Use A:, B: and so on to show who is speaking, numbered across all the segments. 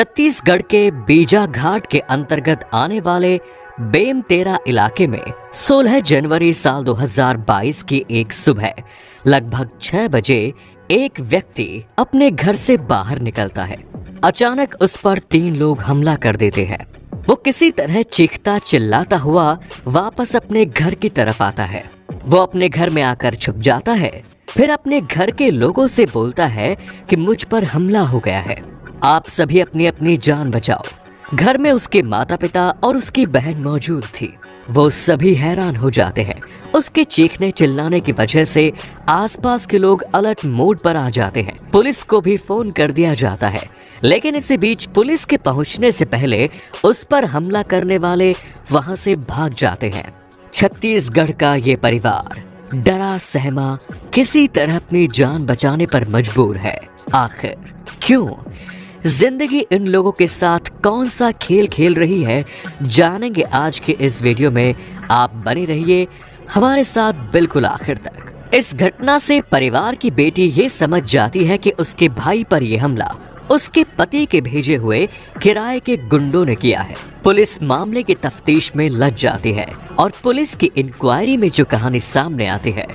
A: छत्तीसगढ़ के बीजा घाट के अंतर्गत आने वाले बेमतेरा इलाके में 16 जनवरी साल 2022 की एक सुबह लगभग 6 बजे एक व्यक्ति अपने घर से बाहर निकलता है। अचानक उस पर 3 लोग हमला कर देते हैं। वो किसी तरह चीखता चिल्लाता हुआ वापस अपने घर की तरफ आता है। वो अपने घर में आकर छुप जाता है, फिर अपने घर के लोगों से बोलता है कि मुझ पर हमला हो गया है, आप सभी अपनी अपनी जान बचाओ। घर में उसके माता पिता और उसकी बहन मौजूद थी। वो सभी हैरान हो जाते हैं। उसके चीखने चिल्लाने की वजह से आसपास के लोग अलर्ट मोड पर आ जाते हैं। पुलिस को भी फोन कर दिया जाता है, लेकिन इसी बीच पुलिस के पहुंचने से पहले उस पर हमला करने वाले वहां से भाग जाते हैं। छत्तीसगढ़ का ये परिवार डरा सहमा किसी तरह अपनी जान बचाने पर मजबूर है। आखिर क्यों? जिंदगी इन लोगों के साथ कौन सा खेल खेल रही है, जानेंगे आज के इस वीडियो में। आप बने रहिए हमारे साथ बिल्कुल आखिर तक। इस घटना से परिवार की बेटी ये समझ जाती है कि उसके भाई पर यह हमला उसके पति के भेजे हुए किराए के गुंडों ने किया है। पुलिस मामले की तफ्तीश में लग जाती है और पुलिस की इंक्वायरी में जो कहानी सामने आती है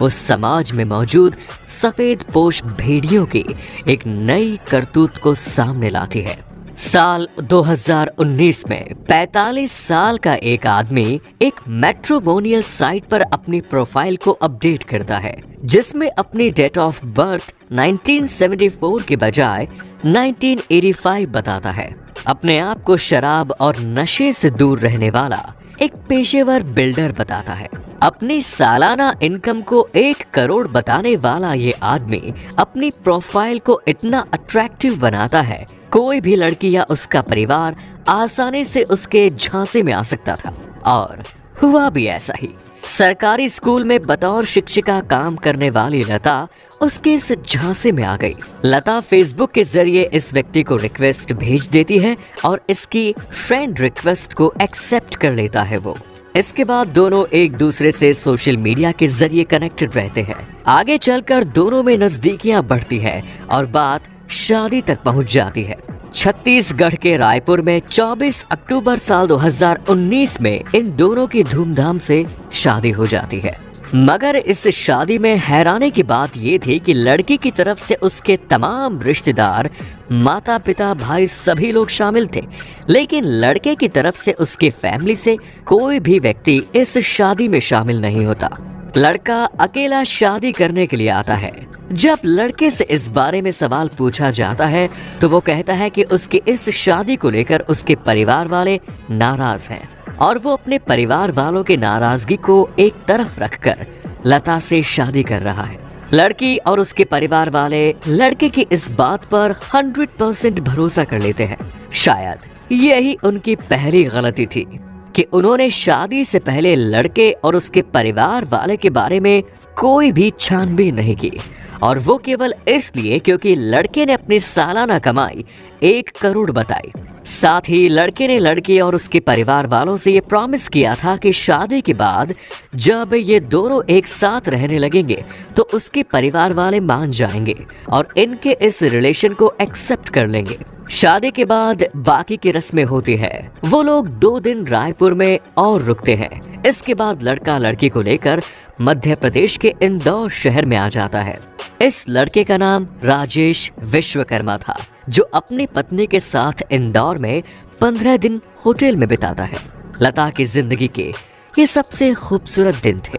A: वो समाज में मौजूद सफेद पोश भेड़ियों की एक नई करतूत को सामने लाती है। साल 2019 में 45 साल का एक आदमी एक मैट्रिमोनियल साइट पर अपनी प्रोफाइल को अपडेट करता है, जिसमें अपनी डेट ऑफ बर्थ 1974 के बजाय 1985 बताता है। अपने आप को शराब और नशे से दूर रहने वाला एक पेशेवर बिल्डर बताता है। अपनी सालाना इनकम को 1 करोड़ बताने वाला ये आदमी अपनी प्रोफाइल को इतना अट्रैक्टिव बनाता है, कोई भी लड़की या उसका परिवार आसानी से उसके झांसे में आ सकता था। और हुआ भी ऐसा ही। सरकारी स्कूल में बतौर शिक्षिका काम करने वाली लता उसके इस झांसे में आ गई। लता फेसबुक के जरिए इस व्यक्ति को रिक्वेस्ट भेज देती है और इसकी फ्रेंड रिक्वेस्ट को एक्सेप्ट कर लेता है वो। इसके बाद दोनों एक दूसरे से सोशल मीडिया के जरिए कनेक्टेड रहते हैं। आगे चलकर दोनों में नजदीकियां बढ़ती है और बात शादी तक पहुंच जाती है। छत्तीसगढ़ के रायपुर में 24 अक्टूबर साल 2019 में इन दोनों की धूमधाम से शादी हो जाती है। मगर इस शादी में हैरानी की बात ये थी कि लड़की की तरफ से उसके तमाम रिश्तेदार, माता पिता, भाई सभी लोग शामिल थे, लेकिन लड़के की तरफ से उसके फैमिली से कोई भी व्यक्ति इस शादी में शामिल नहीं होता। लड़का अकेला शादी करने के लिए आता है। जब लड़के से इस बारे में सवाल पूछा जाता है तो वो कहता है कि उसकी इस शादी को लेकर उसके परिवार वाले नाराज हैं और वो अपने परिवार वालों के नाराजगी को एक तरफ रखकर लता से शादी कर रहा है। लड़की और उसके परिवार वाले लड़के की इस बात पर 100% भरोसा कर लेते हैं। शायद यही उनकी पहली गलती थी कि उन्होंने शादी से पहले लड़के और उसके परिवार वाले के बारे में कोई भी छानबीन नहीं की, और वो केवल इसलिए क्योंकि लड़के ने अपनी सालाना कमाई 1 करोड़ बताई। साथ ही लड़के ने लड़की और उसके परिवार वालों से ये प्रॉमिस किया था कि शादी के बाद जब ये दोनों एक साथ रहने लगेंगे तो उसके परिवार वाले मान जाएंगे और इनके इस रिलेशन को एक्सेप्ट कर लेंगे। शादी के बाद बाकी की रस्में होती है। वो लोग 2 दिन रायपुर में और रुकते हैं। इसके बाद लड़का लड़की को लेकर मध्य प्रदेश के इंदौर शहर में आ जाता है। इस लड़के का नाम राजेश विश्वकर्मा था, जो अपनी पत्नी के साथ इंदौर में 15 दिन होटल में बिताता है। लता की जिंदगी के ये सबसे खूबसूरत दिन थे।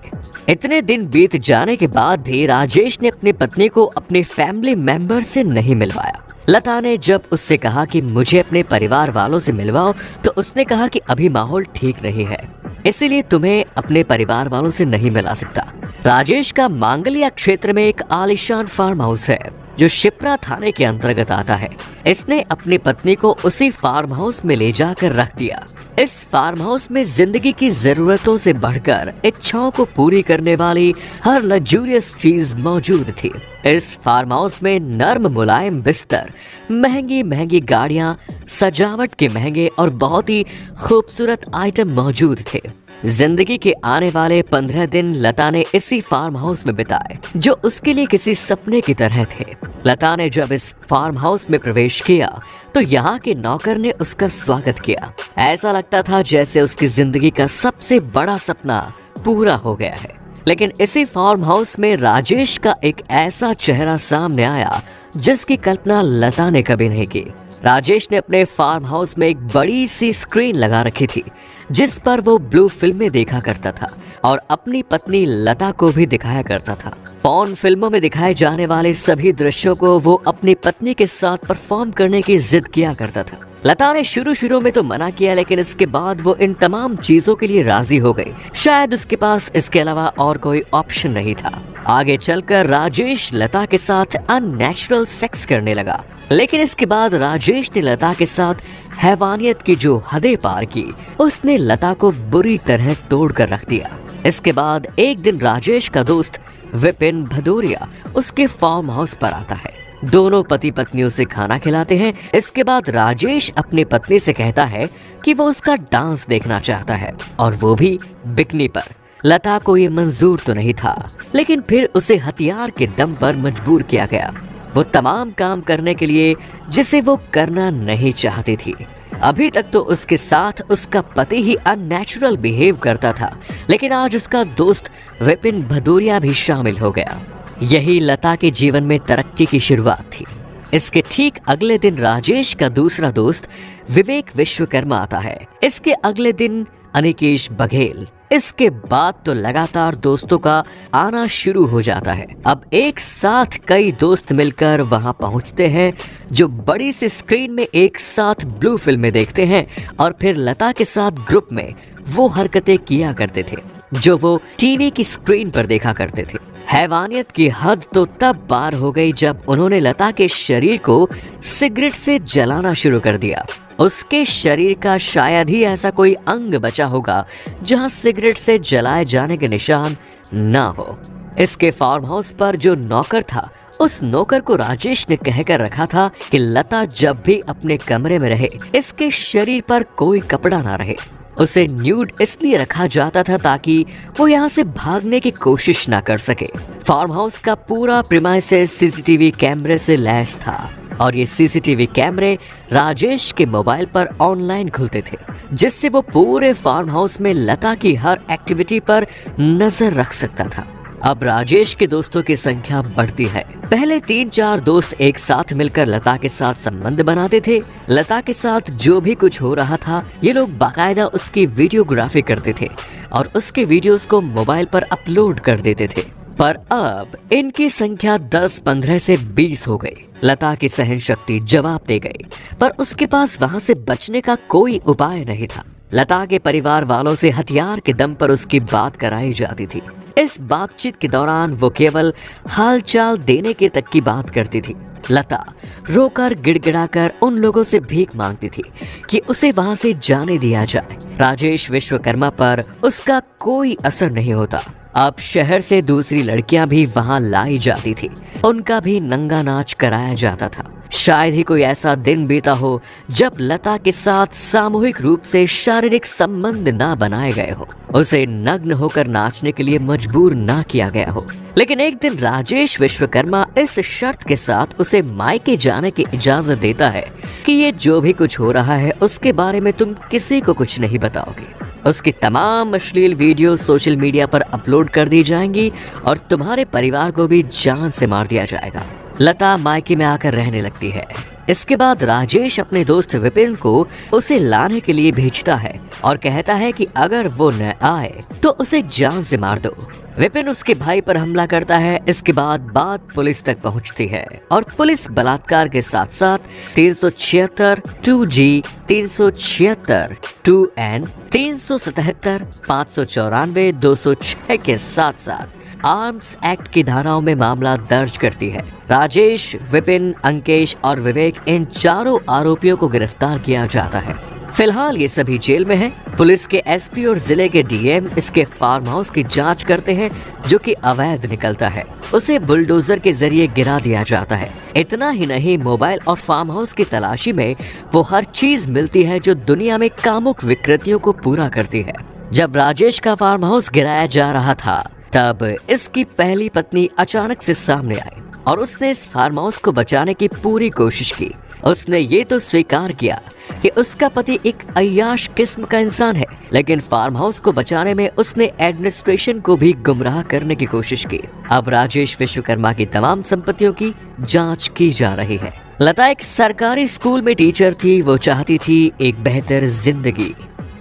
A: इतने दिन बीत जाने के बाद भी राजेश ने अपनी पत्नी को अपने फैमिली मेंबर से नहीं मिलवाया। लता ने जब उससे कहा कि मुझे अपने परिवार वालों से मिलवाओ तो उसने कहा कि अभी माहौल ठीक नहीं है, इसीलिए तुम्हें अपने परिवार वालों से नहीं मिला सकता। राजेश का मांगलिया क्षेत्र में एक आलीशान फार्म हाउस है जो शिप्रा थाने के अंतर्गत आता है। इसने अपनी पत्नी को उसी फार्म हाउस में ले जाकर रख दिया। इस फार्म हाउस में जिंदगी की जरूरतों से बढ़कर इच्छाओं को पूरी करने वाली हर लग्जूरियस चीज मौजूद थी। इस फार्म हाउस में नर्म मुलायम बिस्तर, महंगी महंगी गाड़ियां, सजावट के महंगे और बहुत ही खूबसूरत आइटम मौजूद थे। जिंदगी के आने वाले 15 दिन लता ने इसी फार्म हाउस में बिताए जो उसके लिए किसी सपने की तरह थे। लता ने जब इस फार्म हाउस में प्रवेश किया तो यहाँ के नौकर ने उसका स्वागत किया। ऐसा लगता था जैसे उसकी जिंदगी का सबसे बड़ा सपना पूरा हो गया है। लेकिन इसी फार्म हाउस में राजेश का एक ऐसा चेहरा सामने आया जिसकी कल्पना लता ने कभी नहीं की। राजेश ने अपने फार्म हाउस में एक बड़ी सी स्क्रीन लगा रखी थी जिस पर वो ब्लू फिल्में देखा करता था और अपनी पत्नी लता को भी दिखाया करता था। पॉर्न फिल्मों में दिखाए जाने वाले सभी दृश्यों को वो अपनी पत्नी के साथ परफॉर्म करने की जिद किया करता था। लता ने शुरू में तो मना किया, लेकिन इसके बाद वो इन तमाम चीजों के लिए राजी हो गई। शायद उसके पास इसके अलावा और कोई ऑप्शन नहीं था। आगे चलकर राजेश लता के साथ अननेचुरल सेक्स करने लगा, लेकिन इसके बाद राजेश ने लता के साथ हैवानियत की जो हदें पार की, उसने लता को बुरी तरह तोड़ कर रख दिया। इसके बाद एक दिन राजेश का दोस्त विपिन भदौरिया उसके फार्म हाउस पर आता है। दोनों पति पत्नी उसे खाना खिलाते हैं। इसके बाद राजेश अपनी पत्नी से कहता है कि वो उसका डांस देखना चाहता है, और वो भी बिकनी पर। लता को ये मंजूर तो नहीं था, लेकिन फिर उसे हथियार के दम पर मजबूर किया गया वो तमाम काम करने के लिए जिसे वो करना नहीं चाहती थी। अभी तक तो उसके साथ उसका पति ही अननेचुरल बिहेव करता था, लेकिन आज उसका दोस्त विपिन भदौरिया भी शामिल हो गया। यही लता के जीवन में तरक्की की शुरुआत थी। इसके ठीक अगले दिन राजेश का दूसरा दोस्त विवेक विश्वकर्मा आता है। इसके अगले दिन अनिकेश बघेल। इसके बाद तो लगातार दोस्तों का आना शुरू हो जाता है। अब एक साथ कई दोस्त मिलकर वहां पहुंचते हैं जो बड़ी सी स्क्रीन में एक साथ ब्लू फिल्में देखते हैं, और फिर लता के साथ ग्रुप में वो हरकतें किया करते थे जो वो टीवी की स्क्रीन पर देखा करते थे। हैवानियत की हद तो तब पार हो गई जब उन्होंने लता के शरीर को सिगरेट से जलाना शुरू कर दिया। उसके शरीर का शायद ही ऐसा कोई अंग बचा होगा जहां सिगरेट से जलाए जाने के निशान ना हो। इसके फार्म हाउस पर जो नौकर था, उस नौकर को राजेश ने कहकर रखा था कि लता जब भी अपने कमरे में रहे, इसके शरीर पर कोई कपड़ा ना रहे। उसे न्यूड इसलिए रखा जाता था ताकि वो यहाँ से भागने की कोशिश ना कर सके। फार्म हाउस का पूरा प्रीमाइसेस सीसीटीवी कैमरे से लैस था, और ये सीसीटीवी कैमरे राजेश के मोबाइल पर ऑनलाइन खुलते थे, जिससे वो पूरे फार्म हाउस में लता की हर एक्टिविटी पर नजर रख सकता था। अब राजेश के दोस्तों की संख्या बढ़ती है। पहले 3-4 दोस्त एक साथ मिलकर लता के साथ संबंध बनाते थे। लता के साथ जो भी कुछ हो रहा था, ये लोग बाकायदा उसकी वीडियोग्राफी करते थे और उसके वीडियोस को मोबाइल पर अपलोड कर देते थे। पर अब इनकी संख्या 10-15 से 20 हो गई। लता की सहन शक्ति जवाब दे गई, पर उसके पास वहां से बचने का कोई उपाय नहीं था। लता के परिवार वालों से हथियार के दम पर उसकी बात कराई जाती थी। इस बातचीत के दौरान वो केवल हालचाल देने के तक की बात करती थी। लता रोकर गिड़गिड़ाकर उन लोगों से भीख मांगती थी कि उसे वहां से जाने दिया जाए। राजेश विश्वकर्मा पर उसका कोई असर नहीं होता। अब शहर से दूसरी लड़कियां भी वहां लाई जाती थी, उनका भी नंगा नाच कराया जाता था। शायद ही कोई ऐसा दिन बीता हो जब लता के साथ सामूहिक रूप से शारीरिक संबंध ना बनाए गए हो, उसे नग्न होकर नाचने के लिए मजबूर ना किया गया हो। लेकिन एक दिन राजेश विश्वकर्मा इस शर्त के साथ उसे मायके जाने की इजाजत देता है कि ये जो भी कुछ हो रहा है उसके बारे में तुम किसी को कुछ नहीं बताओगे। उसकी तमाम अश्लील वीडियो सोशल मीडिया पर अपलोड कर दी जाएंगी और तुम्हारे परिवार को भी जान से मार दिया जाएगा। लता मायके में आकर रहने लगती है। इसके बाद राजेश अपने दोस्त विपिन को उसे लाने के लिए भेजता है और कहता है कि अगर वो न आए तो उसे जान से मार दो। विपिन उसके भाई पर हमला करता है। इसके बाद बात पुलिस तक पहुंचती है और पुलिस बलात्कार के साथ साथ 376 2G, 376 2N, 377, 594, 206 के साथ साथ आर्म्स एक्ट की धाराओं में मामला दर्ज करती है। राजेश, विपिन, अंकेश और विवेक, इन चारों आरोपियों को गिरफ्तार किया जाता है। फिलहाल ये सभी जेल में हैं। पुलिस के एसपी और जिले के डीएम इसके फार्म हाउस की जांच करते हैं, जो कि अवैध निकलता है। उसे बुलडोजर के जरिए गिरा दिया जाता है। इतना ही नहीं, मोबाइल और फार्म हाउस की तलाशी में वो हर चीज मिलती है जो दुनिया में कामुक विकृतियों को पूरा करती है। जब राजेश का फार्म हाउस गिराया जा रहा था तब इसकी पहली पत्नी अचानक से सामने आई और उसने इस फार्म हाउस को बचाने की पूरी कोशिश की। उसने ये तो स्वीकार किया कि उसका पति एक अय्याश किस्म का इंसान है, लेकिन फार्म हाउस को बचाने में उसने एडमिनिस्ट्रेशन को भी गुमराह करने की कोशिश की। अब राजेश विश्वकर्मा की तमाम संपत्तियों की जांच की जा रही है। लता एक सरकारी स्कूल में टीचर थी। वो चाहती थी एक बेहतर जिंदगी,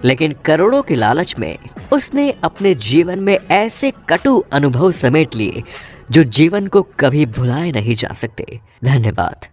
A: लेकिन करोड़ों के लालच में उसने अपने जीवन में ऐसे कटु अनुभव समेट लिए जो जीवन को कभी भुलाए नहीं जा सकते। धन्यवाद।